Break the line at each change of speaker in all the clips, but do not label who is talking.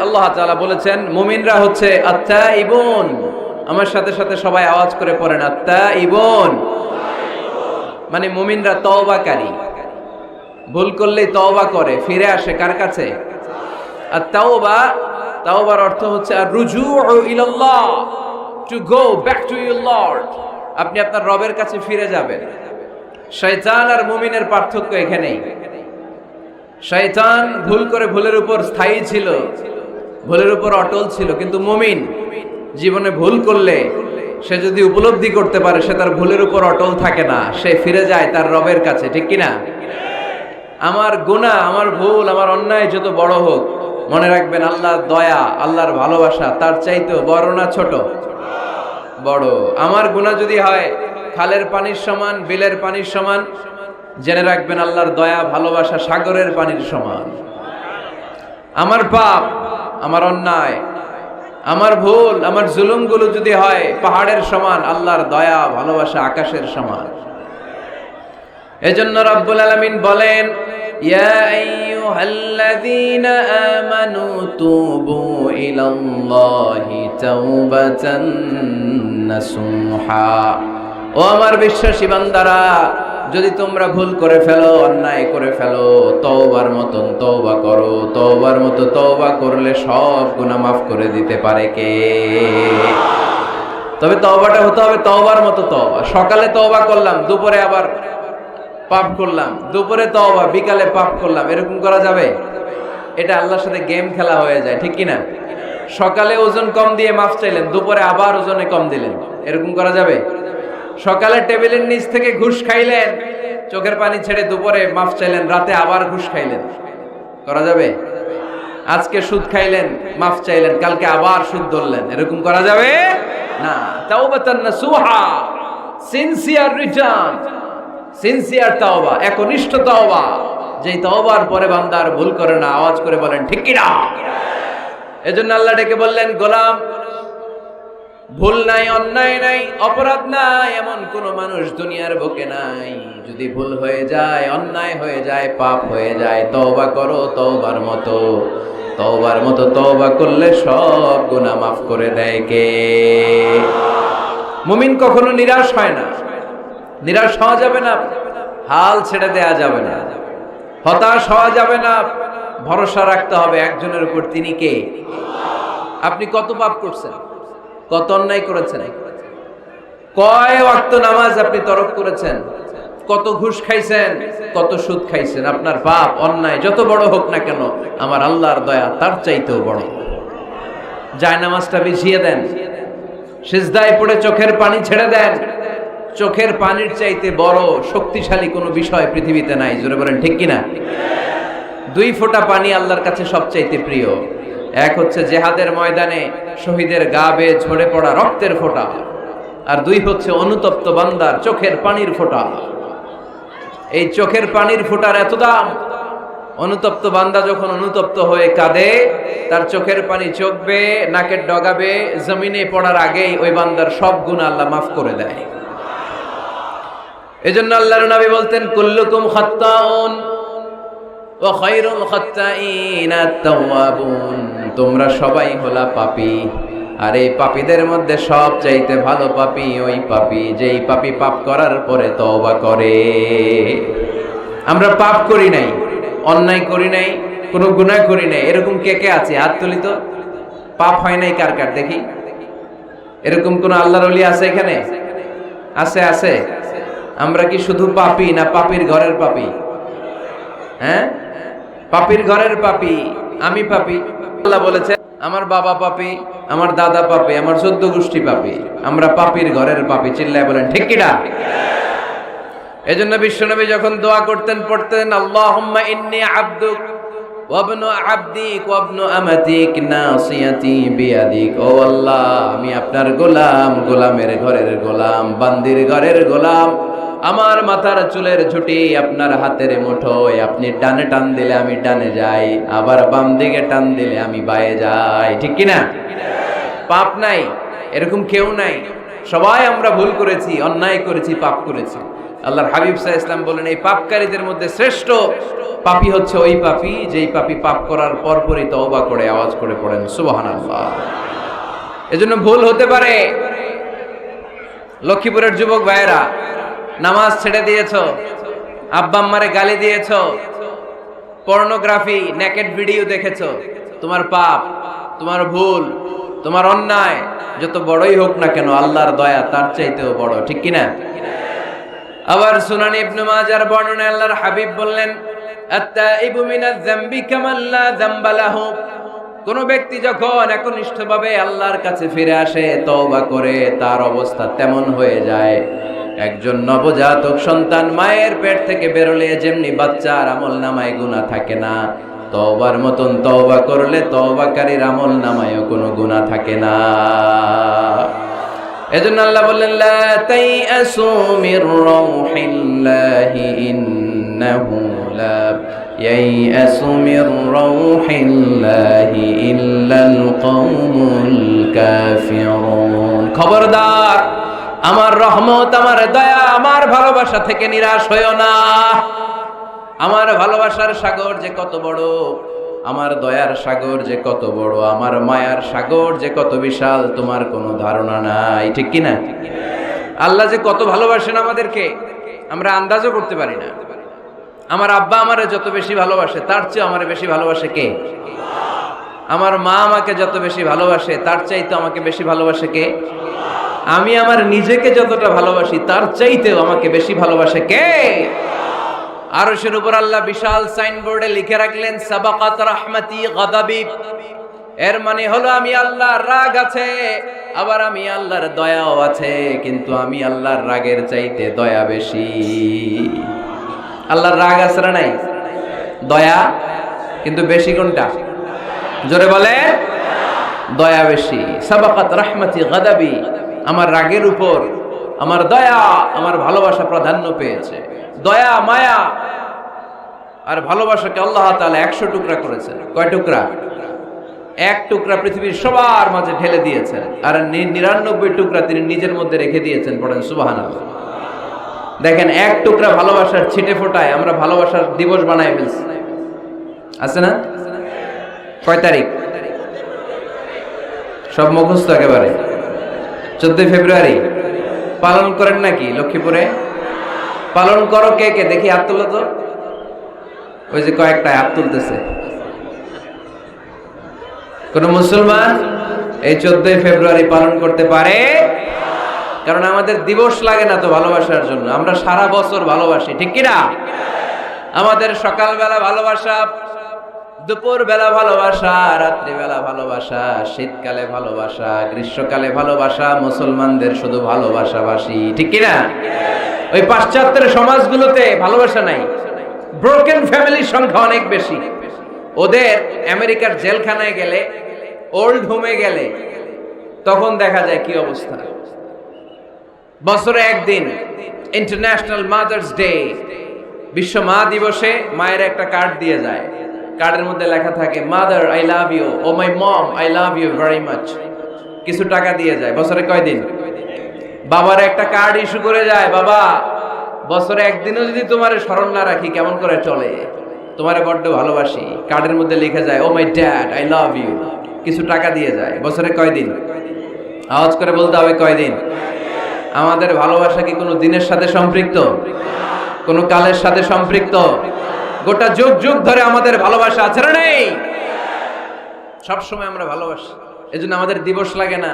আল্লাহ তাআলা বলেছেন মুমিনরা হচ্ছে আত্তাইবুন। আমার সাথে সাথে সবাই আওয়াজ করে পড়েন আত্তাইবুন। মানে মুমিনরা তওবাকারী, ভুল করলেই তওবা করে, ফিরে আসে কার কাছে? আর তাওবার অর্থ হচ্ছে আর রুজুউ ইলাল্লাহ, to go back to your lord. আপনি আপনার রবের কাছে ফিরে যাবেন। শয়তান আর মুমিনের পার্থক্য এখানেই। শয়তান ভুল করে ভুলের উপর স্থায়ী ছিল, ভুলের উপর অটল ছিল, কিন্তু মুমিন জীবনে ভুল করলে সে যদি উপলব্ধি করতে পারে সে তার ভুলের উপর অটল থাকে না, সে ফিরে যায় তার রবের কাছে, ঠিক কিনা? আমার গুনাহ, আমার ভুল, আমার অন্যায় যত বড় হোক, মনে রাখবেন আল্লাহর দয়া, আল্লাহর ভালোবাসা তার চাইতেও বড় না ছোট? বড়। আমার গুনাহ যদি হয় খালের পানির সমান, বিলের পানির সমান, জেনে রাখবেন আল্লাহর দয়া ভালোবাসা সাগরের পানির সমান। আমার পাপ, আমার অন্যায়, আমার ভুল, আমার জুলুমগুলো যদি হয় পাহাড়ের সমান, আল্লাহর দয়া ভালোবাসা আকাশের সমান। এজন্য রব্বুল আলামিন বলেন ইয়া আইয়ুহাল্লাযীনা আমানু তুবু ইলাল্লাহি তাওবাতান নাসুহা। ও আমার বিশ্বাসী বান্দারা, যদি তোমরা ভুল করে ফেলো, অন্যায় করে ফেলো, তওবার মতন তওবা করো। তওবার মতো তওবা করলে সব গুনাহ মাফ করে দিতে পারে কে? তবে তওবাটা হতে হবে তওবার মতো তওবা। সকালে তওবা করলাম, দুপুরে আবার পাপ করলাম, দুপুরে তওবা, বিকালে পাপ করলাম, এরকম করা যাবে? এটা আল্লাহর সাথে গেম খেলা হয়ে যায়, ঠিক কিনা? সকালে ওজন কম দিয়ে মাফ চাইলেন, দুপুরে আবার ওজনে কম দিলেন, এরকম করা যাবে? সকালে টেবিলের নিচ থেকে ঘুষ খাইলেন, চোখের পানি ছেড়ে দুপুরে মাফ চাইলেন, রাতে আবার ঘুষ খাইলেন, করা যাবে? আজকে সুদ খাইলেন, মাফ চাইলেন, কালকে আবার সুদ ধরলেন, এরকম করা যাবে না। তাওবাতান নাসুহা, সিনসিয়ার রিটার্ন, সিনসিয়ার তাওবা, একনিষ্ঠ তাওবা, যেই তাওবার পরে বান্দার ভুল করে না। আওয়াজ করে বলেন ঠিক কিনা? এজন্য আল্লাহ ডেকে বললেন গোলাম, ভুল নাই, অন্যায় নাই, অপরাধ নাই, এমন কোন মানুষ দুনিয়ার বুকে নাই। যদি ভুল হয়ে যায়, অন্যায় হয়ে যায়, পাপ হয়ে যায়, তওবা করো তওবার মতো। তওবার মতো তওবা করলে সব গুনাহ মাফ করে দেয় কে? মুমিন কখনো নিরাশ হয় না, নিরাশ হওয়া যাবে না, হাল ছেড়ে দেয়া যাবে না, হতাশ হওয়া যাবে না। ভরসা রাখতে হবে একজনের উপর, তিনি কে? আপনি কত পাপ করছেন, কত অন্যায় করেছেন, কয় ওয়াক্ত নামাজ আপনি তরক করেছেন, কত ঘুষ খাইছেন, কত সুদ খাইছেন। আপনার পাপ অন্যায় যত বড় হোক না কেন, আমার আল্লাহর দয়া তার চাইতেও বড়। জায়নামাজটা বিছিয়ে দেন, সিজদায় পড়ে চোখের পানি ছেড়ে দেন। চোখের পানির চাইতে বড় শক্তিশালী কোনো বিষয় পৃথিবীতে নাই। জোরে বলেন ঠিক কিনা? 2 ফোঁটা পানি আল্লাহর কাছে সবচাইতে প্রিয়। এক হচ্ছে জিহাদের ময়দানে শহীদের গা বেয়ে ঝরে পড়া রক্তের ফোঁটা, আর 2 হচ্ছে অনুতপ্ত বান্দার চোখের পানির ফোঁটা। এই চোখের পানির ফোঁটার এত দাম, অনুতপ্ত বান্দা যখন অনুতপ্ত হয়ে কাঁদে, তার চোখের পানি চোখ বেয়ে নাকের ডগা বেয়ে জমিনে পড়ার আগেই ওই বান্দার সব গুনাহ আল্লাহ মাফ করে দেয়। এজন্য আল্লাহর নবী বলতেন কুল্লুকুম খাত্তাউন ওয়া খায়রুল খাত্তাইনা আত-তাওয়াবুন। তোমরা সবাই হলা পাপী, আর এই পাপীদের মধ্যে সবচাইতে ভালো পাপী ওই পাপী যেই পাপী পাপ করার পরে তওবা করে। আমরা পাপ করি নাই, অন্যায় করি নাই, কোনো গুনাহ করি নাই, এরকম কে কে আছে? হাত তুলি তো। পাপ হয় নাই কার কার দেখি? এরকম কোন আল্লাহর ওলি আছে এখানে? আছে? আছে। আমরা কি শুধু পাপী না পাপীর ঘরের পাপী? হ্যাঁ, পাপীর ঘরের পাপী। আমি পাপী। আল্লাহ বলেছে আমার বাবা পাপী, আমার দাদা পাপী, আমার 14 গোষ্ঠী পাপী। আমরা পাপীর ঘরের পাপী। চিল্লায় বলেন ঠিক কিনা? এজন্য বিশ্বনবী যখন দোয়া করতেন, পড়তেন আল্লাহুম্মা ইন্নী আবদুক ওয়া ইবনু আবদিক ওয়া ইবনু আমাতিক নাসিয়াতি বিয়াদিক। ও আল্লাহ, আমি আপনার গোলাম, গোলামের ঘরের গোলাম, বান্দির ঘরের গোলাম। আমার মাথার চুলের ঝুঁটি আপনার হাতের মুঠোয়। আপনি ডানে টান দিলে আমি ডানে যাই, আবার বাম দিকে টান দিলে আমি বায়ে যাই। ঠিক কিনা? পাপ নাই এরকম কেউ নাই। সবাই আমরা ভুল করেছি, অন্যায় করেছি, পাপ করেছি, আল্লাহর হাবিব সাল্লাল্লাহু আলাইহি ওয়াসাল্লাম বলেন, এই পাপকারীদের মধ্যে শ্রেষ্ঠ পাপী হচ্ছে ওই পাপী যেই পাপী পাপ করার পরপরই তওবা করে আওয়াজ করে পড়েন সুবহানাল্লাহ। এজন্য ভুল হতে পারে। লক্ষ্মীপুরের যুবক ভাইয়েরা, নামাজ ছেড়ে দিয়েছো, আব্বা আম্মারে গালি দিয়েছো, পর্নোগ্রাফি নেকেড ভিডিও দেখেছো, তোমার পাপ, তোমার ভুল, তোমার অন্যায় যত বড়ই হোক না কেন আল্লাহর দয়া তার চাইতেও বড়, ঠিক কিনা? আবার সুনান ইবনে মাজার বর্ণনায় আল্লাহর হাবিব বললেন, আত-তাইবু মিনাজ যামবি কামান লা যামবা লাহু। কোন ব্যক্তি যখন একনিষ্ঠভাবে আল্লাহর কাছে ফিরে আসে, তওবা করে, তার অবস্থা তেমন হয়ে যায় একজন নবজাতক সন্তান মায়ের পেট থেকে বেরোলে যেমনি বাচ্চার আমলনামায় গুনাহ থাকে না, তওবার মতন তওবা করলে তওবাকারীর আমলনামায়ও কোনো গুনাহ থাকে না। এজন্য আল্লাহ বললেন, লা তাইআসু মির রাউহিল্লাহি ইন্নাহু লা ইয়াইআসু মির রাউহিল্লাহি ইল্লাল কওমুল কাফিরুন। খবরদার, আমার রহমত, আমার দয়া, আমার ভালোবাসা থেকে নিরাশ হইও না। আমার ভালোবাসার সাগর যে কত বড়, আমার দয়ার সাগর যে কত বড়, আমার মায়ার সাগর যে কত বিশাল, তোমার কোনো ধারণা নাই, ঠিক কিনা? আল্লাহ যে কত ভালোবাসেন আমাদেরকে আমরা আন্দাজও করতে পারি না। আমার আব্বা আমারে যত বেশি ভালোবাসে তার চেয়ে আমারে বেশি ভালোবাসে কে? আমার মা আমাকে যত বেশি ভালোবাসে তার চাইতে আমাকে বেশি ভালোবাসে কে? আমি আমার নিজেকে যতটা ভালোবাসি তার চাইতেও আমাকে বেশি ভালোবাসে কে? আরশের উপর আল্লাহ বিশাল সাইনবোর্ডে লিখে রাখলেন, সাবাকাত রাহমাতি গাদাবি। এর মানে হলো আমি আল্লাহর রাগ আছে, আবার আমি আল্লাহর দয়াও আছে, কিন্তু আমি আল্লাহর রাগের চাইতে দয়া বেশি। আল্লাহর রাগ আছে না নাই? দয়া কিন্তু বেশি কোনটা? জোরে বলে, দয়া বেশি। সাবাকাত রাহমাতি গাদাবি, আমার রাগের উপর আমার দয়া, আমার ভালোবাসা প্রাধান্য পেয়েছে। দয়া, মায়া আর ভালোবাসাকে আল্লাহ তাআলা 100 টুকরা করেছেন। কয় টুকরা? এক টুকরা পৃথিবীর সবার মাঝে ঢেলে দিয়েছেন, আর 99 টুকরা তিনি নিজের মধ্যে রেখে দিয়েছেন। পড়েন সুবহানাল্লাহ। দেখেন, এক টুকরা ভালোবাসার ছিটে ফোটায় আমরা ভালোবাসার দিবস বানায় ফেলছি, আছে না? কয় তারিখ? সব মুখস্থ একেবারে। 14 ফেব্রুয়ারি পালন করেন নাকি লক্ষ্মীপুরে? পালন করো কে কে? দেখি হাত তুলো তো। ওই যে কয়েকটা হাত তুলতেছে। কোন মুসলমান এই 14 ফেব্রুয়ারি পালন করতে পারে? কারণ আমাদের দিবস লাগে না তো ভালোবাসার জন্য, আমরা সারা বছর ভালোবাসি, ঠিক কিনা? আমাদের সকালবেলা ভালোবাসা, দুপুর বেলা ভালোবাসা, রাত্রি বেলা ভালোবাসা, শীতকালে ভালোবাসা, গ্রীষ্মকালে ভালোবাসা, মুসলমানদের শুধু ভালোবাসাবাসী, ঠিক কিনা? ওই পাশ্চাত্যের সমাজগুলোতে ভালোবাসা নাই, ব্রোকেন ফ্যামিলির সংখ্যা অনেক বেশি। ওদের আমেরিকার জেলখানায় গেলে, ওল্ড হোমে গেলে তখন দেখা যায় কি অবস্থা। বছরে একদিন ইন্টারন্যাশনাল মাদার্স ডে, বিশ্ব মা দিবসে মায়ের একটা কার্ড দিয়ে যায়। কার্ডের মধ্যে লেখা থাকে, mother I love you, oh my mom I love you very much. কিছু টাকা দিয়ে যায়। বছরে কয় দিন? বাবার একটা কার্ড ইস্যু করে যায়, বাবা বছরে একদিনও যদি তোমার স্মরণ না রাখি কেমন করে চলে, তোমারে বড্ড ভালোবাসি। কার্ডের মধ্যে লিখে যায়, oh my dad I love you. কিছু টাকা দিয়ে যায়। বছরে কয় দিন? আওয়াজ করে বলতে হবে, কয় দিন? আমাদের ভালোবাসা কি কোনো দিনের সাথে সম্পৃক্ত? কোনো কালের সাথে সম্পৃক্ত? গোটা যুগ যুগ ধরে আমাদের ভালোবাসা আছে না নেই? সবসময় আমরা ভালোবাসি। এজন্য আমাদের দিবস লাগে না,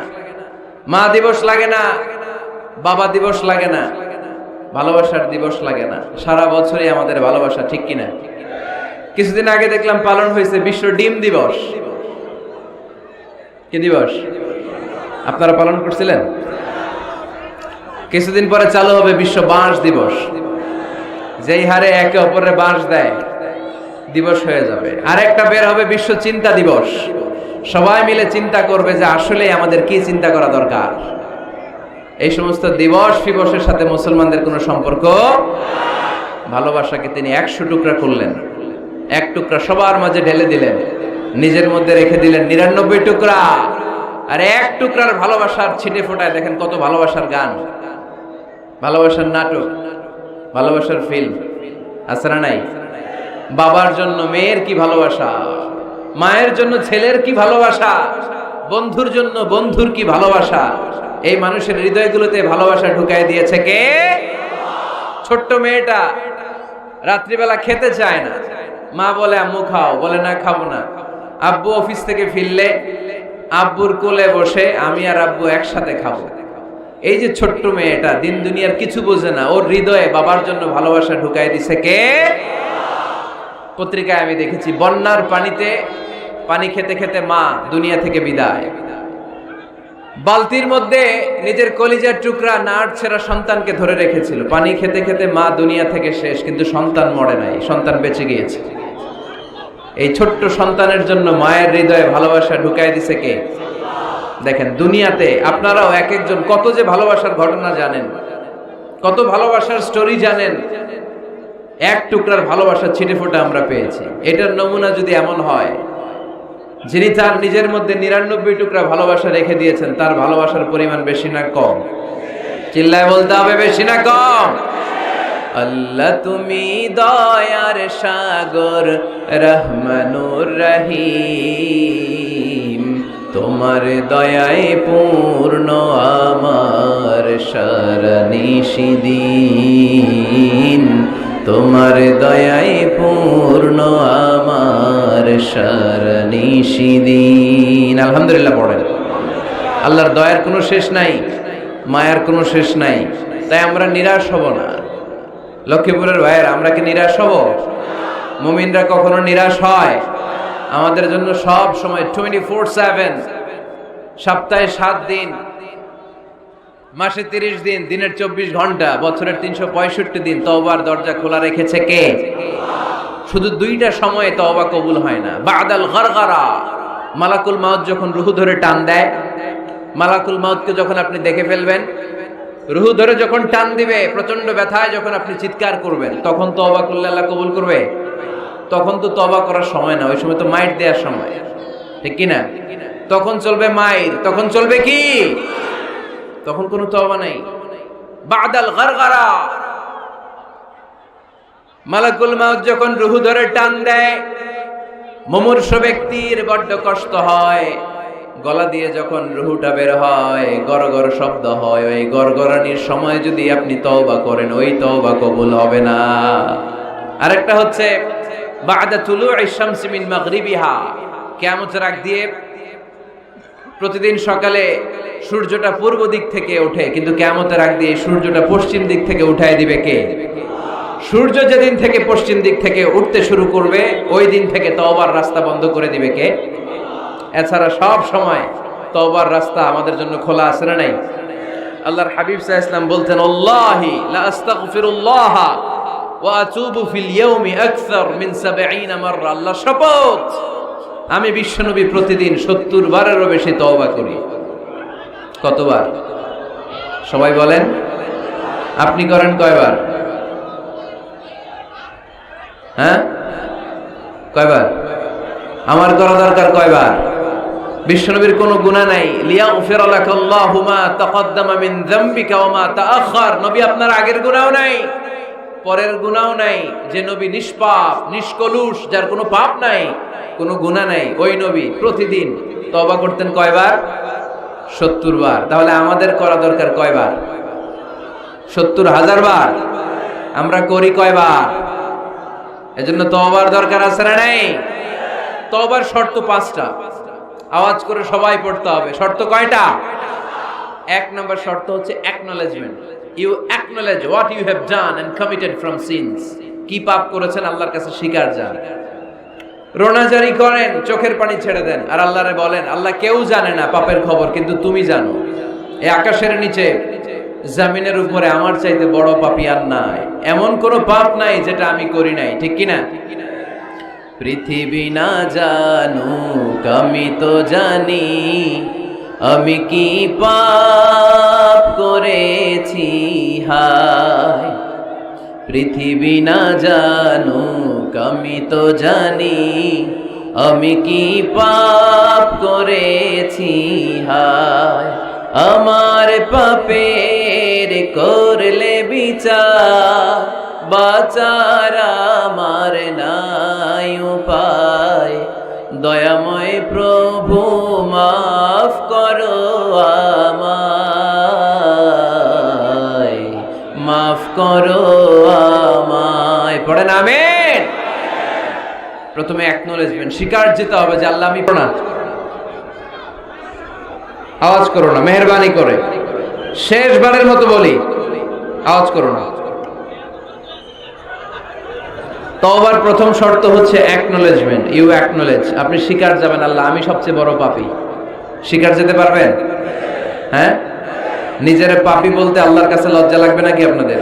মা দিবস লাগে না, বাবা দিবস লাগে না, ভালোবাসার দিবস লাগে না। সারা বছরই আমাদের ভালোবাসা, ঠিক কিনা? কিছুদিন আগে দেখলাম পালন হয়েছে বিশ্ব ডিম দিবস। কি দিবস? আপনারা পালন করছিলেন? কিছুদিন পরে চালু হবে বিশ্ব বাঁশ দিবস। যেই হারে একে অপরের বাঁশ দেয় দিবস হয়ে যাবে। আর একটা বের হবে বিশ্ব চিন্তা দিবস। সবাই মিলে চিন্তা করবে যে আসলে আমাদের কি চিন্তা করা দরকার। এই সমস্ত দিবস ফিবসের সাথে মুসলমানদের কোনো সম্পর্ক। ভালোবাসাকে তিনি 100 টুকরা করলেন, এক টুকরা সবার মাঝে ঢেলে দিলেন, নিজের মধ্যে রেখে দিলেন 99 টুকরা। আর এক টুকরার ভালোবাসার ছিটে ফোটায় দেখেন কত ভালোবাসার গান, ভালোবাসার নাটক, ভালোবাসার ফিল্ম আছে না নাই? বাবার জন্য মেয়ের কি ভালোবাসা, মায়ের জন্য ছেলের কি ভালোবাসা, বন্ধুর জন্য বন্ধুর কি ভালোবাসা। এই মানুষের হৃদয়গুলোতে ভালোবাসা ঢুকাই দিয়েছে কে? ছোট্ট মেয়েটা রাত্রিবেলা খেতে চায় না, মা বলে আম্মু খাও, বলে না খাবো না। আব্বু অফিস থেকে ফিরলে আব্বুর কোলে বসে আমি আর আব্বু একসাথে খাবো। এই যে ছোট্ট মেয়েটা দিন দুনিয়ার কিছু বোঝে না, ওর হৃদয়ে বাবার জন্য ভালোবাসা ঢুকাই দিছে কে? পত্রিকায় আমি দেখেছি বন্যার পানিতে পানি খেতে খেতে মা দুনিয়া থেকে বিদায়। বালতির মধ্যে নিজের কলিজার টুকরা নাড় ছেঁড়া সন্তানকে ধরে রেখেছিল, পানি খেতে খেতে মা দুনিয়া থেকে শেষ, কিন্তু সন্তান মরে নাই, সন্তান বেঁচে গিয়েছে। এই ছোট্ট সন্তানের জন্য মায়ের হৃদয়ে ভালোবাসা ঢুকাই দিছে কে? দেখেন দুনিয়াতে আপনারাও এক একজন কত যে ভালোবাসার ঘটনা জানেন, কত ভালোবাসার স্টোরি জানেন। এক টুকরার ভালোবাসা ছিটে ফোটা আমরা পেয়েছি। এটার নমুনা যদি এমন হয়, যিনি তার নিজের মধ্যে ৯৯ টুকরা ভালোবাসা রেখে দিয়েছেন, তার ভালোবাসার পরিমাণ বেশি না কম? চিল্লায় বলতে হবে বেশি না কম? আল্লাহ তুমি দয়ার সাগর রহমানুর রহিম, তোমার দয়ায় পূর্ণ আমার সারা নিশিদিন, তোমার দয়ায় পূর্ণ আমার সারা নিশিদিন। আলহামদুলিল্লাহ পড়েন। আল্লাহর দয়ার কোনো শেষ নাই, মায়ার কোনো শেষ নাই, তাই আমরা নিরাশ হব না। লক্ষ্মীপুরের ভাইয়ের, আমরা কি নিরাশ হব? মুমিনরা কখনো নিরাশ হয়? আমাদের জন্য সব সময় 24/7, সপ্তাহে 7 দিন, মাসে 30 দিন, দিনের 24 ঘন্টা, বছরের 365 দিন তওবার দরজা খোলা রেখেছে কে? শুধু 2টা সময়ে তওবা কবুল হয় না। বাদাল গরগরা, মালাকুল মাউত যখন রুহু ধরে টান দেয়, মালাকুল মাউতকে যখন আপনি দেখে ফেলবেন, রুহু ধরে যখন টান দিবে, প্রচন্ড ব্যথায় যখন আপনি চিৎকার করবেন, তখন তওবা করলে আল্লাহ কবুল করবে? তখন তো তওবা করার সময় না, ওই সময় তো মাইর দেওয়ার সময়, ঠিক কি না? তখন চলবে মাইর, তখন চলবে কি? তখন কোনো তওবা নাই। বাদাল গরগরা, মালাকুল মাউত যখন রুহু ধরে টান দেয়, মুমূর্ষ ব্যক্তির বড্ড কষ্ট হয়। গলা দিয়ে যখন রুহুটা বের হয়, গরগর শব্দ হয়, ওই গরগরানির সময় যদি আপনি তওবা করেন, ওই তওবা কবুল হবে না। আরেকটা হচ্ছে বাদা তুলুইশ শামসি মিন মাগরিবিহা, কিয়ামতের আগ দিয়ে প্রতিদিন সকালে সূর্যটা পূর্ব দিক থেকে ওঠে, কিন্তু কিয়ামতের আগ দিয়ে সূর্যটা পশ্চিম দিক থেকে উঠায় দিবে কে? সূর্য যেদিন থেকে পশ্চিম দিক থেকে উঠতে শুরু করবে, ওই দিন থেকে তওবার রাস্তা বন্ধ করে দিবে কে? এছাড়া সব সময় তওবার রাস্তা আমাদের জন্য খোলা আছে না নাই? আল্লাহর হাবিব সাল্লাল্লাহু আলাইহি ওয়াসাল্লাম বলতেন, আল্লাহি লা আস্তাগফিরুল্লাহ ওয়া আতুবু ফিল ইয়াউমি আকসার মিন ৭০ মাররা। আল্লাহ শপথ, আমি বিশ্বনবী প্রতিদিন ৭০ বারেরও বেশি তওবা করি। কতবার? সবাই বলেন। আপনি করেন কয়বার? হ্যাঁ, কয়বার? আমার করা দরকার কয়বার? বিশ্বনবীর কোনো গুনাহ নাই। লিয়াগফির লাকাল্লাহু মা তাকদ্দামা মিন যামবিকা ওয়া মা তাআখার। নবী আপনার আগের গুনাহও নাই, পরের গুনাহও নাই। যে নবী নিষ্পাপ, নিষ্কলুষ, যার কোনো পাপ নাই, কোনো গুনাহ নাই, ওই নবী প্রতিদিন তওবা করতেন কয়বার? ৭০ বার। তাহলে আমাদের করা দরকার কয়বার? ৭০,০০০ বার। আমরা করি কয়বার? এজন্য তওবার দরকার আছে না নাই? তওবার শর্ত 5টা, আওয়াজ করে সবাই পড়তে হবে। শর্ত কয়টা? 1 নম্বর শর্ত হচ্ছে acknowledgement. You acknowledge what you have done and committed from sins. কি পাপ করেছেন আল্লাহর কাছে স্বীকার যান। রোনাজারি করেন, চোখের পানি ছেড়ে দেন, আর আল্লাহরে বলেন, আল্লাহ কেউ জানে না পাপের খবর, কিন্তু তুমি জানো। এই আকাশের নিচে, জমিনের উপরে আমার চাইতে বড় পাপী আর নাই। এমন কোনো পাপ নাই যেটা আমি করি নাই, ঠিক কি না? পৃথিবী না জানুক, আমি তো জানি আমি কি পাপ করেছি। হায়, পৃথিবী না জানুক, আমি তো জানি আমি কি পাপ করেছি। হায়, আমার পাপের করলে বিচার, বাঁচার আমার নাই উপায়। দয়াময় প্রভু মাফ করো আমায়, মাফ করো আমায়। পড়েন আমিন। প্রথমে অ্যাকনলেজমেন্ট, স্বীকার যেতে হবে যে আল্লাহ আমি না। আওয়াজ করো না মেহেরবানি করে, শেষবারের মতো বলি, আওয়াজ করো না। তওবার প্রথম শর্ত হচ্ছে অ্যাকনলেজমেন্ট। ইউ অ্যাকনলেজ, আপনি স্বীকার যাবেন আল্লাহ আমি সবচেয়ে বড় পাপী। স্বীকার যেতে পারবেন? হ্যাঁ, নিজের পাপী বলতে আল্লাহর কাছে লজ্জা লাগবে নাকি? আপনাদের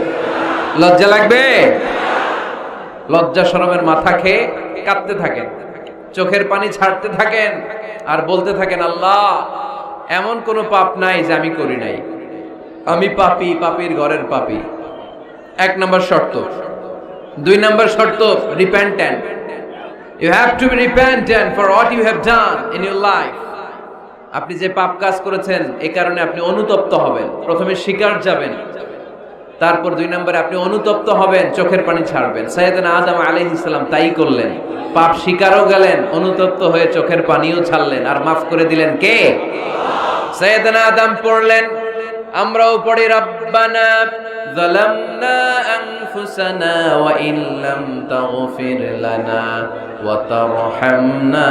লজ্জা লাগবে? লজ্জা শরমের মাথা খেয়ে কাঁদতে থাকেন, চোখের পানি ছাড়তে থাকেন, আর বলতে থাকেন আল্লাহ এমন কোনো পাপ নাই যে আমি করি নাই, আমি পাপী, পাপীর ঘরের পাপী। এক নম্বর শর্ত। দুই নম্বর শর্ত, repentant. You have to be repentant for what you have done in your life. আপনি যে পাপ কাজ করেছেন এই কারণে আপনি অনুতপ্ত হবেন। প্রথমে স্বীকার যাবেন, তারপর দুই নম্বরে আপনি অনুতপ্ত হবেন, চোখের পানি ছাড়বেন। সাইয়েদনা আদম আলাইহিস সালাম তাই করলেন, পাপ স্বীকারও গেলেন, অনুতপ্ত হয়ে চোখের পানিও ছাড়লেন, আর মাফ করে দিলেন কে? সাইয়েদনা আদম পড়লেন, আমরাও পড়ি রব্বানা যালামনা আনফুসানা ওয়া ইল্লাম তাগফির লানা ওয়া তারহামনা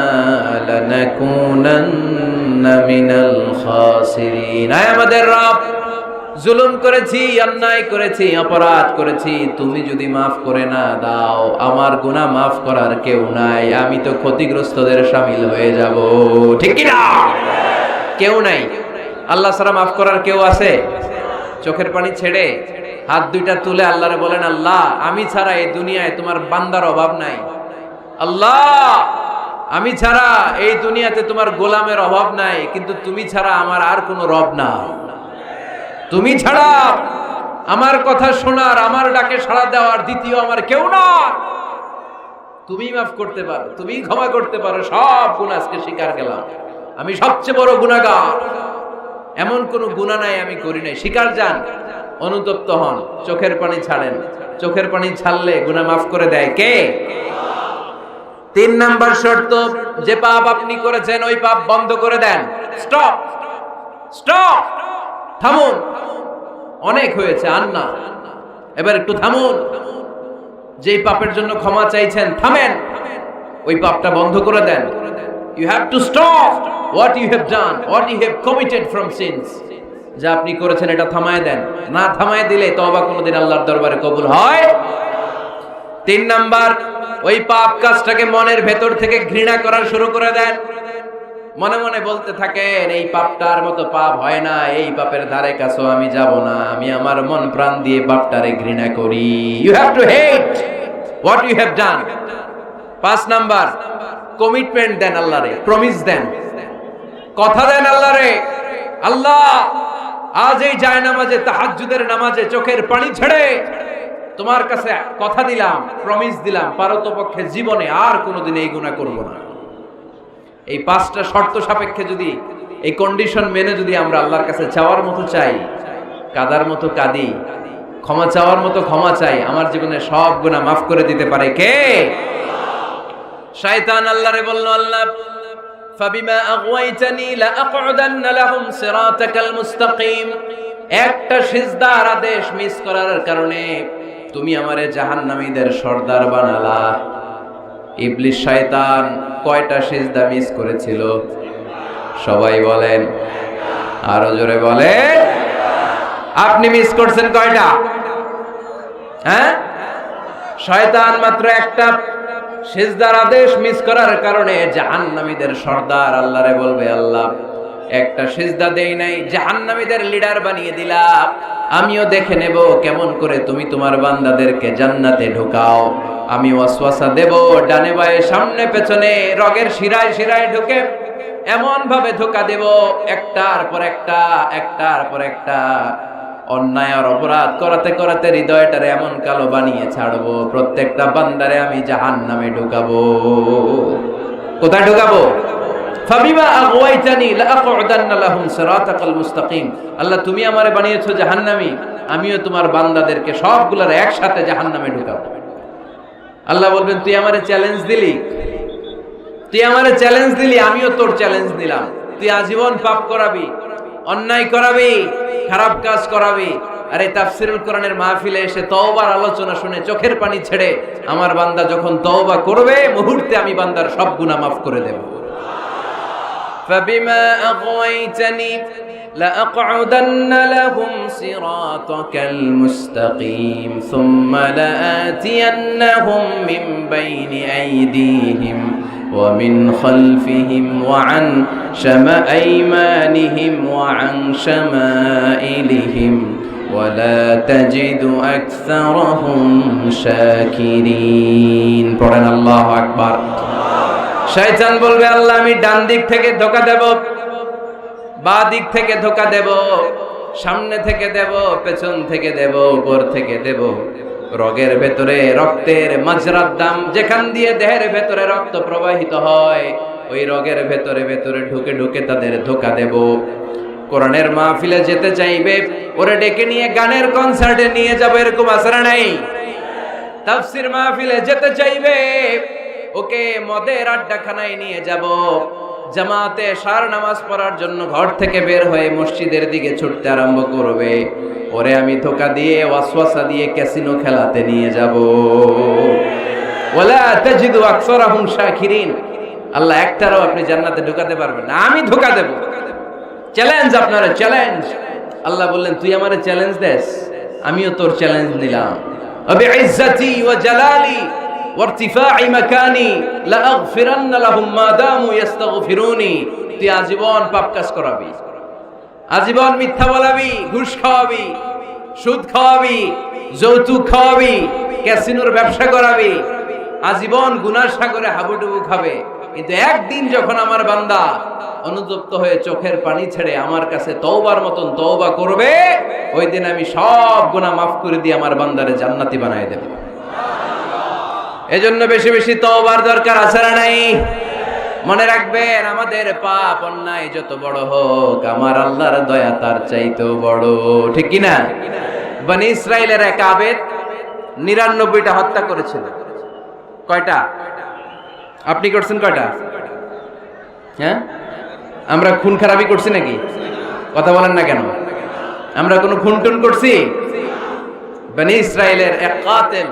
লানাকুনান্না মিনাল খাসিরিন। আয় আমাদের রব, জুলুম করেছি, অন্যায় করেছি, অপরাধ করেছি, তুমি যদি মাফ করে না দাও আমার গুনাহ মাফ করার কেউ নাই, আমি তো ক্ষতিগ্রস্তদের শামিল হয়ে যাব। ঠিক কি না? কেউ নাই, আল্লাহ ছাড়া মাফ করার কেউ আছে? চোখের পানি ছেড়ে হাত দুইটা তুলে আল্লাহরে বলেন, আল্লাহ আমি ছাড়া এই দুনিয়ায় তোমার বান্দার অভাব নাই। আল্লাহ আমি ছাড়া এই দুনিয়াতে তোমার গোলামের অভাব নাই, কিন্তু তুমি ছাড়া আমার আর কোনো রব নাই। তুমি ছাড়া আমার কথা শোনার, আমার ডাকে সাড়া দেওয়ার দ্বিতীয় আমার কেউ না। তুমি মাফ করতে পারো, তুমি ক্ষমা করতে পারো, সব গুনাহ আজকে স্বীকার গেলাম, আমি সবচেয়ে বড় গুনাহগার, এমন কোনো গুনাহ নাই আমি করি নাই। স্বীকার যান, অনুতপ্ত হন, চোখের পানি ছাড়েন। চোখের পানি ছাড়লে গুনাহ মাফ করে দেয় কে? তিন নাম্বার শর্ত, যে পাপ আপনি করেছেন ওই পাপ বন্ধ করে দেন। স্টপ, স্টপ, থামুন, অনেক হয়েছে আর না, এবার একটু থামুন। যেই পাপের জন্য ক্ষমা চাইছেন থামেন, ওই পাপটা বন্ধ করে দেন। You have to stop what you have done, what you have committed from sins. যা আপনি করেছেন এটা থামায় দেন, না থামায় দিলে তওবা কোনোদিন আল্লাহর দরবারে কবুল হয়। তিন নাম্বার, ওই পাপ কাজটাকে মনের ভেতর থেকে ঘৃণা করা শুরু করে দেন। মনে মনে বলতে থাকেন এই পাপটার মতো পাপ হয় না, এই পাপের ধারে কাছেও আমি যাব না, আমি আমার মন প্রাণ দিয়ে পাপটারে ঘৃণা করি। You have to hate what you have done. পাঁচ নাম্বার, কমিটমেন্ট দেন আল্লাহরে, প্রমিস দেন, কথা দেন আল্লাহরে, আল্লাহ আজ এই জায়নামাজে, তাহাজ্জুদের নামাজে চোখের পানি ছেড়ে তোমার কাছে কথা দিলাম, প্রমিস দিলাম, পারতপক্ষে জীবনে আর কোনোদিন এই গুনাহ করব না। এই পাঁচটা শর্ত সাপেক্ষে যদি, এই কন্ডিশন মেনে যদি আমরা আল্লাহর কাছে চাওয়ার মতো চাই, কাদার মতো কাঁদি, ক্ষমা চাওয়ার মতো ক্ষমা চাই, আমার জীবনে সব গুনাহ মাফ করে দিতে পারে কে? শয়তান আল্লাহরে বলল, আল্লাহ ফাবিমা আগওয়াইতানি লাআকউদান্না লাহুম সিরাতাকাল মুস্তাকিম। একটা সিজদার আদেশ মিস করার কারণে তুমি আমারে জাহান্নামীদের সর্দার বানালা। ইবলিস শয়তান কয়টা সিজদা মিস করেছিল? সবাই বলেন, আরো জোরে বলেন। আপনি মিস করছেন কয়টা? হ্যাঁ, শয়তান মাত্র একটা সিজদার আদেশ মিস করার কারণে জাহান্নামীদের সর্দার আল্লাহরে বলবে, আল্লাহ একটা সিজদা দেই নাই, জাহান্নামীদের লিডার বানিয়ে দিলাম, আমিও দেখে নেব কেমন করে তুমি তোমার বান্দাদেরকে জান্নাতে ঢুকাও। আমি ওয়াসওয়াসা দেব, ডানে বায়ে সামনে পেছনে রগের শিরায় শিরায় ঢুকে এমন ভাবে ধোঁকা দেব, একটার পর একটা, একটার পর একটা অন্যায় আর অপরাধ করাতে করাতে হৃদয়টারে এমন কালো বানিয়ে ছাড়বো, প্রত্যেকটা বান্দারে আমি জাহান্নামে ঢুকাবো। কোথায় ঢুকাবো? ফাবিমা আগওয়াইতানি লাআকউদান্না লাহুম সিরাতাকাল মুস্তাকিম। আল্লাহ তুমি আমারে বানিয়েছো জাহান্নামী, আমিও তোমার বান্দাদেরকে সবগুলোর একসাথে জাহান্নামে ঢুকাবো। আল্লাহ বলবেন তুই আমারে চ্যালেঞ্জ দিলি, তুই আমারে চ্যালেঞ্জ দিলি, আমিও তোর চ্যালেঞ্জ নিলাম। তুই আজীবন পাপ করাবি, অন্যায় করাবি, খারাপ কাজ করাবি, আর এই তাফসীরুল কোরআনের মাহফিলে এসে তওবার আলোচনা শুনে চোখের পানি ছেড়ে আমার বান্দা যখন তওবা করবে, মুহূর্তে আমি বান্দার সব গুনাহ মাফ করে দেব। ফাবিমা আগওয়াইতানি লাআকউদান্না লাহুম সিরাতাকাল মুস্তাকিম সুম্মা লাআতিয়ান্নাহুম মিন বাইনি আইদিহিম ওয়া মিন খালফিহিম ওয়া আন শামাআইমানিহিম ওয়া আন শামাইলিহিম ওয়ালা তাজিদু আকসারাহুম শাকিরিন। পড়েন আল্লাহু আকবার। শয়তান বলবে আল্লাহ আমি ডান দিক থেকে ধোঁকা দেব, বাঁ দিক থেকে ধোঁকা দেব, সামনে থেকে দেব, পেছন থেকে দেব, উপর থেকে দেব। রগের ভেতরে রক্তের মাজরার দাম, যেখান দিয়ে দেহের ভেতরে রক্ত প্রবাহিত হয়, ওই রগের ভেতরে ভেতরে ঢুকে ঢুকে তাদের ধোঁকা দেব। কোরআনের মাহফিলে যেতে চাইবে ওরে ডেকে নিয়ে গানের কনসার্টে নিয়ে যাবো, এরকম আসরা নাই। তাফসীর মাহফিলে যেতে চাইবে ওকে মদের আড্ডাখানায় নিয়ে যাব। জামাতে সার নামাজ পড়ার জন্য ঘর থেকে বের হয়ে মসজিদের দিকে ছুটতে আরম্ভ করবে, ওরে আমি ধোঁকা দিয়ে ওয়াসওয়াসা দিয়ে ক্যাসিনো খেলাতে নিয়ে যাব। ওয়ালা তাজিদু আকসারাহুম শাকিরিন। আল্লাহ একটারও আপনি জান্নাতে ঢুকাতে পারবেন না, আমি ধোঁকা দেব। চ্যালেঞ্জ, আপনারা চ্যালেঞ্জ। আল্লাহ বললেন তুই আমারে চ্যালেঞ্জ দেস, আমিও তোর চ্যালেঞ্জ নিলাম। বিইজ্জাতি ওয়া জালালি ওয়া ইরতিফা'i মাকানি লাআগফিরান্না লাহুম মা দামু ইস্তাগফিরুনি। তুই আজীবন পাপ কাজ করাবি, আজীবন মিথ্যা বলাবি, ঘুষ খাওয়াবি, সুদ খাওয়াবি, যৌতুক খাওয়াবি, ক্যাসিনোর ব্যবসা করাবি, আজীবন গুনার সাগরে হাবুডুবু খাবে। কিন্তু একদিন যখন আমার বান্দা অনুতপ্ত হয়ে চোখের পানি ছেড়ে আমার কাছে তওবার মতন তওবা করবে, ওই দিন আমি সব গুনাহ মাফ করে দিয়ে আমার বান্দারে জান্নাতি বানায় দেব। এজন্য বেশি বেশি তওবার দরকার আছে না নাই? মনে রাখবেন আমাদের পাপ অন্যায় যত বড় হোক, আমার আল্লাহর দয়া তার চাইতেও বড়, ঠিক কি না? বনি ইসরাইলের এক আবেদ 99টা হত্যা করেছিল। কয়টা? আপনি করছেন কয়টা? হ্যাঁ, আমরা খুন খারাপি করছি নাকি? কথা বলেন না কেন? আমরা কোনো খুন টুন করছি? বনি ইসরাইলের এক কাতিল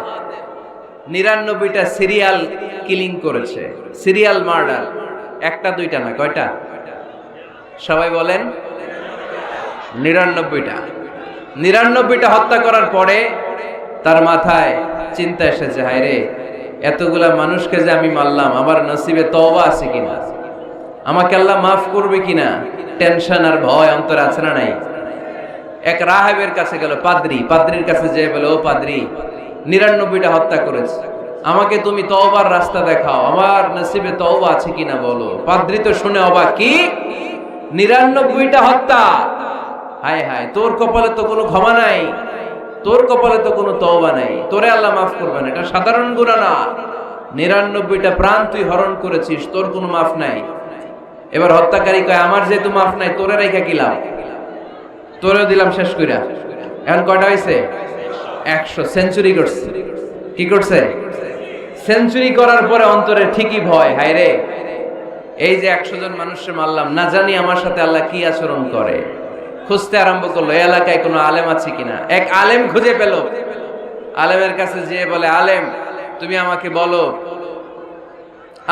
99টা সিরিয়াল কিলিং করেছে, সিরিয়াল মার্ডার। একটা দুইটা না, কয়টা? সবাই বলেন 99টা। 99টা হত্যা করার পরে তার মাথায় চিন্তা এসেছে, হায় রে, এতগুলা মানুষকে যে আমি মারলাম, আমার নসিবে তওবা আছে কিনা, আমাকে আল্লাহ মাফ করবে কিনা, টেনশন আর ভয় অন্তরে আছে না নাই? এক রাহেবের কাছে গেল, পাদ্রির কাছে যেয়ে বলে, ও পাদ্রি, 99টা হত্যা করেছে, আমাকে তুমি তওবার রাস্তা দেখাও, আমার নসিবে তওবা আছে কিনা বলো। পাদ্রি তো শুনে অবাক, কি 99টা হত্যা? হায় হায়, তোর কপালে তো কোনো ক্ষমা নাই, তোর কপালে তো কোনো তওবা নাই, তোরে আল্লাহ মাফ করবে না, এটা সাধারণ গুনাহ না। 99টা প্রাণ তুই হরণ করেছিস, তোর কোনো মাফ নাই। এবার হত্যাকারী কয়, আমার যেহেতু মাফ নাই, তোরে রেখা কিলাম, তোরেও দিলাম শেষ কইরা। এখন কয়টা হয়েছে? 100। সেঞ্চুরি করছে। কি করছে? সেঞ্চুরি করার পরে অন্তরে ঠিকই ভয়, হায় রে, এই যে 100 জন মানুষকে মারলাম, না জানি আমার সাথে আল্লাহ কি আচরণ করে। খুঁজতে আরম্ভ করলো এই এলাকায় কোনো আলেম আছে কিনা। এক আলেম খুঁজে পেল, আলেমের কাছে যেয়ে বলে, আলেম তুমি আমাকে বলো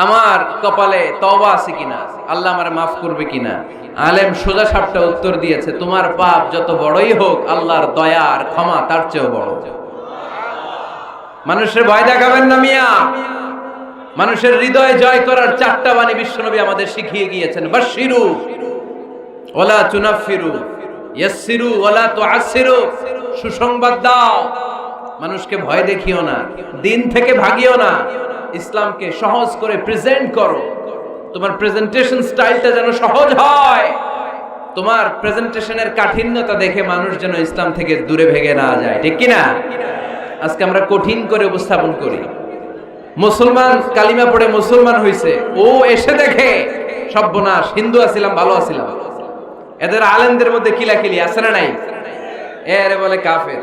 আমার কপালে তওবা আছে কিনা, আল্লাহ আমার মাফ করবে কিনা। আলেম সোজা সাপটা উত্তর দিয়েছে, তোমার পাপ যত বড়ই হোক, আল্লাহর দয়া আর ক্ষমা তার চেয়েও বড়। মানুষের ভয় দেখাবেন না মিয়া। মানুষের হৃদয় জয় করার 4টা বাণী বিশ্বনবী আমাদের শিখিয়ে গিয়েছেন। বাশশিরু ওয়ালা তুনাফিরু, ইয়াসসিরু ওয়ালা তুআসসিরু। সুসংবাদ দাও, মানুষকে ভয় দেখিও না, দিন থেকে ভাগিও না, ইসলামকে সহজ করে প্রেজেন্ট করো। তোমার প্রেজেন্টেশন স্টাইলটা যেন সহজ হয়, তোমার প্রেজেন্টেশনের কাঠিন্যতা দেখে মানুষ যেন ইসলাম থেকে দূরে ভেগে না যায়, ঠিক কি না? আজকে আমরা কঠিন করে উপস্থাপন করি। মুসলমান কালিমা পড়ে মুসলমান হইছে, ও এসে দেখে সর্বনাশ, হিন্দু আছিলাম ভালো আছিলাম। এদের আলেমদের মধ্যে কিলাকিলি আছে না নাই? এরে বলে কাফের,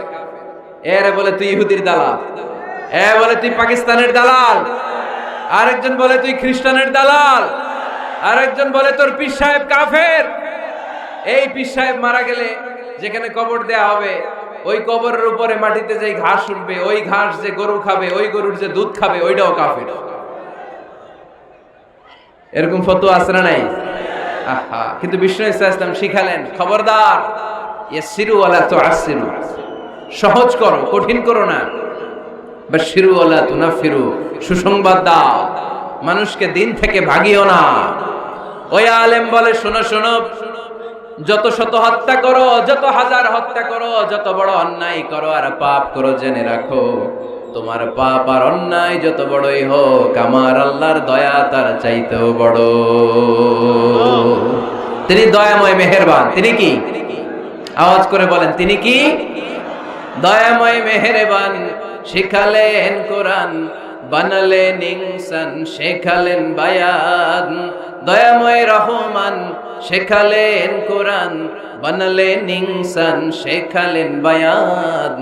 এরে বলে তুই ইহুদির দালাল, এ বলে তুই পাকিস্তানের দালাল, আরেকজন বলে তুই খ্রিস্টানের দালাল, আরেকজন বলে তোর পীর সাহেব কাফের। এই পীর সাহেব মারা গেলে যেখানে কবর দেয়া হবে, ওই কবরের উপরে মাটিতে যে ঘাস উঠবে, ওই ঘাস যে গরু খাবে, ওই গরুর যে দুধ খাবে, ওইটাও কাফের। এরকম ফতোয়া আছে না নাই? আহা, কিন্তু বিষ্ণু ইসলাম শিখালেন, খবরদার, ইয়াসসিরু ওয়ালা তুআসসিরু, সহজ করো, কঠিন করো না। বাশশিরু ওয়ালা তুনাফিরু, সুসংবাদ দাও, মানুষকে দিন থেকে ভাগিও না। ওই আলেম বলে, শোনো শোনো, যত শত হত্যা করো, যত হাজার হত্যা করো, যত বড় অন্যায় করো আর পাপ করো, জেনে রাখো তোমার পাপ আর অন্যায় যত বড়ই হোক, আমার আল্লাহর দয়া তার চাইতেও বড়। তিনি দয়াময় মেহেরবান। তিনি কি? আওয়াজ করে বলেন, তিনি কি? দয়াময় মেহেরবান। শিখালেন কোরআন, বানালেন ইনসান, শেখালেন বায়ান। দয়াময় রহমান, শেখালেন কোরআন, বানালেন ইনসান, শেখালেন বায়ান।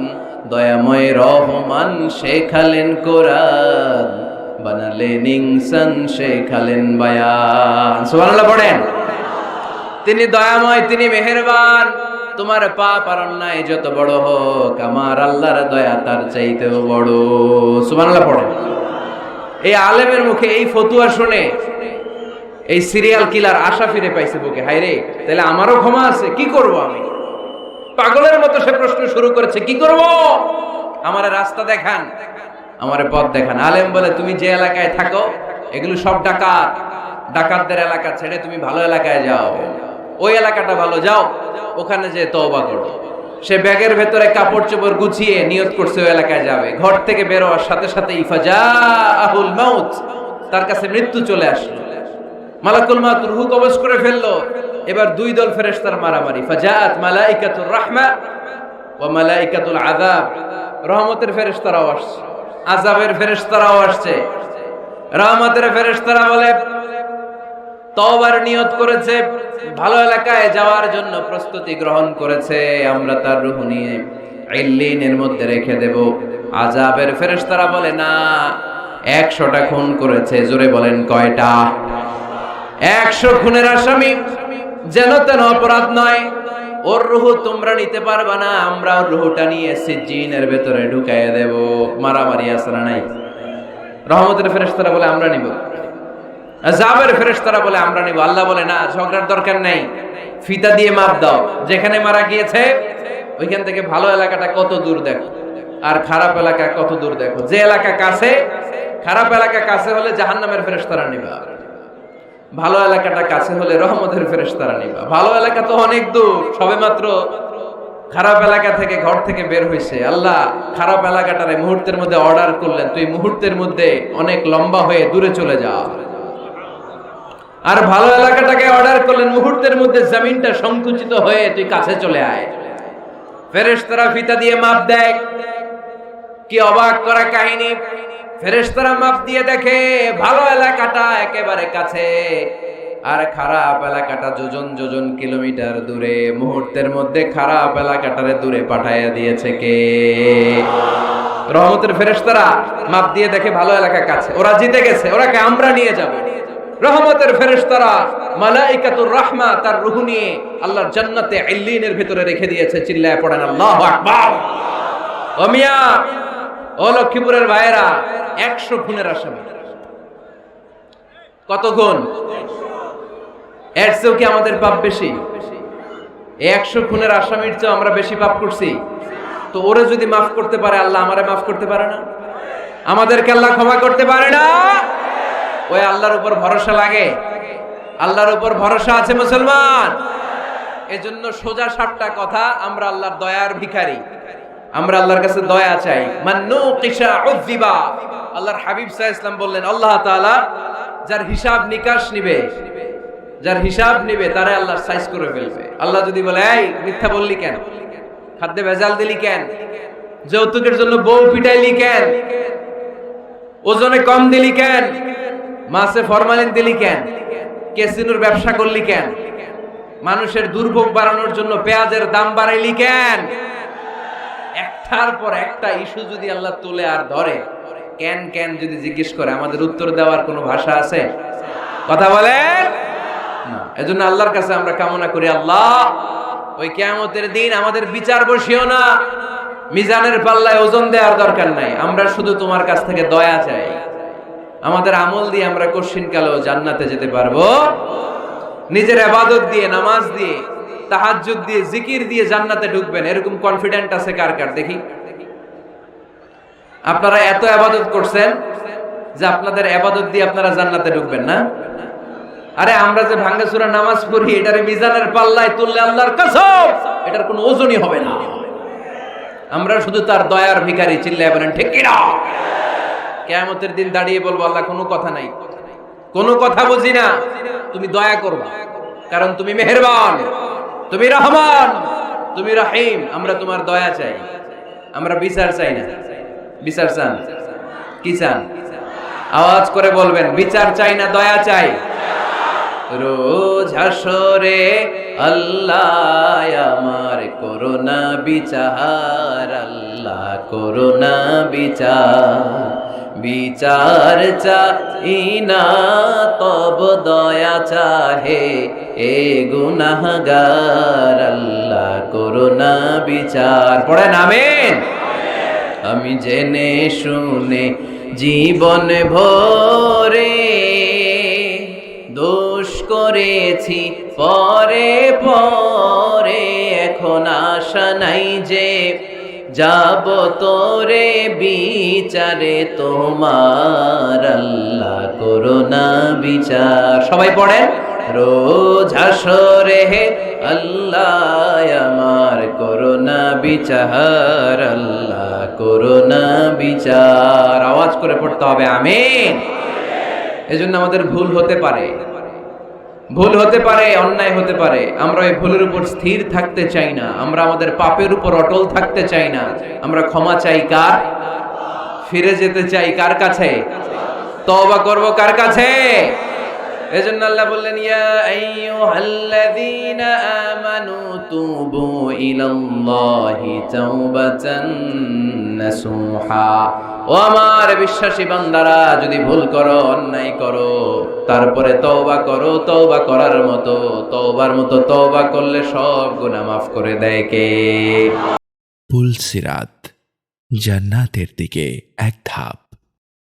দয়াময় রহমান, শেখালেন কোরআন, বানালেন ইনসান, শেখালেন বায়ান। সুবহানাল্লাহ পড়েন। তিনি দয়াময়, তিনি মেহেরবান। তোমার পাপ আর অন্যায় যত বড় হোক, আমার আল্লাহর দয়া তার চাইতেও বড়। সুবহানাল্লাহ পড়েন। এই আলেমের মুখে এই ফতুয়া শুনে এই সিরিয়াল কিলার আশা ফিরে পাইছে বুকে। হায় রে, তাহলে আমারও ক্ষমা আছে, কি করব আমি? পাগলের মতো সে প্রশ্ন শুরু করেছে, কি করব? আমারে রাস্তা দেখান, আমারে পথ দেখান। আলেম বলে, তুমি যে এলাকায় থাকো এগুলো সব ডাকাত, ডাকাতদের এলাকা ছেড়ে তুমি ভালো এলাকায় যাও, ওই এলাকাটা ভালো, যাও ওখানে যে তওবা করো। সে ব্যাগের ভেতরে কাপড় চোপড় গুছিয়ে নিয়ত করছে ওই এলাকায় যাবে। ঘর থেকে বের হওয়ার সাথে সাথে ইফাজাহুল মাউত, তার কাছে মৃত্যু চলে আসলো। মালাকুল মাউত রূহ কবজ করে ফেললো। এবার দুই দল ফেরেশতার মারামারি। ফাজাআত মালাইকাতুর রাহমা ওয়া মালাইকাতুল আযাব, রহমতের ফেরেশতারাও আসছে, আযাবের ফেরেশতারাও আসছে। রহমতের ফেরেশতারা বলে, তওবার নিয়ত করেছে, ভালো এলাকায় যাওয়ার জন্য প্রস্তুতি গ্রহণ করেছে, আমরা তার রূহ নিয়ে ইল্লিনের মধ্যে রেখে দেব। আযাবের ফেরেশতারা বলে, না, 100টা খুন করেছে। জোরে বলেন, কয়টা? 100 খুনের আসামি, যেন তেন অপরাধ নয়। ওর রূহ তোমরা নিতে পারবা না, আমরা ওর রূহটা নিয়ে সিজ্জিনের ভেতরে ঢুকাইয়ে দেব। মারামারি আছে না নাই? রহমতের ফেরেশতারা বলে, আমরা নিব। আযাবের ফেরেশতারা বলে, আমরা নিব। আল্লাহ বলে, না, ঝগড়ার দরকার নেই, ফিতা দিয়ে মাপ দাও। যেখানে মারা গিয়েছে ওইখান থেকে ভালো এলাকাটা কত দূর দেখো, আর খারাপ এলাকা কত দূর দেখো। যে এলাকা কাছে, খারাপ এলাকা কাছে হলে জাহান্নামের ফেরেশতারা নিবা, ভালো এলাকাটা কাছে হলে রহমতের ফেরেশতারা নিবা। ভালো এলাকা তো অনেক দূর, সবেমাত্র খারাপ এলাকা থেকে ঘর থেকে বের হইছে। আল্লাহ খারাপ এলাকাটারে মুহূর্তের মধ্যে অর্ডার করলেন, তুই মুহূর্তের মধ্যে অনেক লম্বা হয়ে দূরে চলে যা। আর ভালো এলাকাটাকে অর্ডার করলেন, মুহূর্তের মধ্যে জমিনটা সংকুচিত হয়ে তুই কাছে চলে আয়। ফেরেশতারা ফিতা দিয়ে মাপ দেয়। কি অবাক করা কাহিনী! ফেরেশতারা মাপ দিয়ে দেখে ভালো এলাকাটা একেবারে কাছে, আর খারাপ এলাকাটা যোজন যোজন কিলোমিটার দূরে। মুহূর্তের মধ্যে খারাপ এলাকাটারে দূরে পাঠাইয়া দিয়েছে কে? রহমতের ফেরেশতারা মাপ দিয়ে দেখে ভালো এলাকা কাছে, ওরা জিতে গেছে, ওরাকে আমরা নিয়ে যাব। রহমতের ফেরেশতারা মালাইকাতুর রাহমা তার রূহ নিয়ে আল্লাহর জান্নাতে ইল্লিনের ভিতরে রেখে দিয়েছে। চিল্লায় পড়েন আল্লাহু আকবার। ও মিয়া, ও লক্ষ্মীপুরের ভাইয়েরা, 100 খুনের আসামি। কত গুণ? এর চেয়েও কি আমাদের পাপ বেশি? 100 খুনের আসামির চেয়ে আমরা বেশি পাপ করছি। তো ওরে যদি মাফ করতে পারে আল্লাহ, আমারে মাফ করতে পারে না? আমাদেরকে আল্লাহ ক্ষমা করতে পারে না? ওই আল্লাহর উপর ভরসা লাগে? আল্লাহর উপর ভরসা আছে মুসলমান? এজন্য সোজা সাপটা কথা, আমরা আল্লাহর দয়ার ভিখারি, আমরা আল্লাহর কাছে দয়া চাই। মান্নু কিশা উযিবা। আল্লাহর হাবিব সাল্লাল্লাহু আলাইহি ওয়াসাল্লাম বললেন, আল্লাহ তাআলা যার হিসাব নিকাশ নিবে, যার হিসাব নিবে তারে আল্লাহ সাইজ করে ফেলবে। আল্লাহ যদি বলে, এই মিথ্যা বললি কেন, খাদ্যে ভেজাল দিলি কেন, যৌতুকের জন্য বউ পিটাইলি কেন, ওজনে কম দিলি কেন, মাছে ফরমালিন দিলি কেন, ক্যাসিনোর ব্যবসা করলি কেন? মানুষের দুর্ভোগ বাড়ানোর জন্য পেঁয়াজের দাম বাড়াইলি কেন? একটার পর একটা ইস্যু যদি আল্লাহ তুলে আর ধরে, কেন কেন যদি জিজ্ঞেস করে, আমাদের উত্তর দেওয়ার কোনো ভাষা আছে? কথা বলেন না। এজন্য আল্লাহর কাছে আমরা কামনা করি, আল্লাহ ওই কিয়ামতের দিন আমাদের বিচার বসিও না, মিজানের পাল্লায় ওজন দেওয়ার দরকার নাই, আমরা শুধু তোমার কাছ থেকে দয়া চাই। আমাদের আমল দিয়ে আমরা কশিনকালেও জান্নাতে যেতে পারবো। নিজের ইবাদত দিয়ে, নামাজ দিয়ে, তাহাজ্জুদ দিয়ে, জিকির দিয়ে জান্নাতে ঢুকবেন, এরকম কনফিডেন্ট আছে কার কার? দেখি। আপনারা এত ইবাদত করছেন যে আপনাদের ইবাদত দিয়ে আপনারা জান্নাতে ঢুকবেন না? আরে আমরা যে ভাঙ্গাচুরা নামাজ পড়ি, এটারে মিজানের পাল্লায় তুললে আল্লাহর কসম এটার কোনো ওজনই হবে না। আমরা শুধু তার দয়ার ভিখারি, চিল্লায় বলেন ঠিক কি না? কিয়ামতের দিন দাঁড়িয়ে বলবো, আল্লাহ কোনো কথা নাই, কোনো কথা বুঝি না, তুমি দয়া করবা, কারণ তুমি মেহেরবান, তুমি রহমান, তুমি রহিম। আমরা তোমার দয়া চাই, আমরা বিচার চাই না। বিচার চান? কি চান? আওয়াজ করে বলবেন, বিচার চাই না দয়া চাই? রোজ হাসরে আল্লাহ আমার করোনা বিচার, আল্লাহ করোনা বিচার, বিচার চাই না তব দয়া চাহে এ গুনাহগার, আল্লাহ করোনা বিচার। পড়েন আমিন। আমি জেনে শুনে জীবন ভরে দোষ করেছি পরে পরে, এখন আশা নাই যে যাব তোরে বিচারে তোমার, আল্লাহ করোনা বিচার। সবাই পড়েন, রোজ হাসরে আল্লাহ আমার করোনা বিচার, আল্লাহ করোনা বিচার। আওয়াজ করে পড়তে হবে আমিন। এজন্য আমাদের ভুল হতে পারে, ভুল হতে পারে, অন্যায় হতে পারে, আমরা এই ভুলের উপর স্থির থাকতে চাই না, আমরা আমাদের পাপের উপর অটল থাকতে চাই না। আমরা ক্ষমা চাই কার? ফিরে যেতে চাই কার কাছে? তওবা করব কার কাছে? এজন্য আল্লাহ বললেন, ইয়া আইয়ুহাল্লাযীনা আমানু তুবু ইলাল্লাহি তাওবাতান নাসুহা। ও আমার বিশ্বাসী বান্দারা, যদি ভুল করো, অন্যায় করো, তারপরে তওবা করো, তওবা করার মতো, তওবার মতো তওবা করলে সব গুনাহ মাফ করে দেয় কে?
পুলসিরাত, জান্নাতের দিকে এক ধাপ।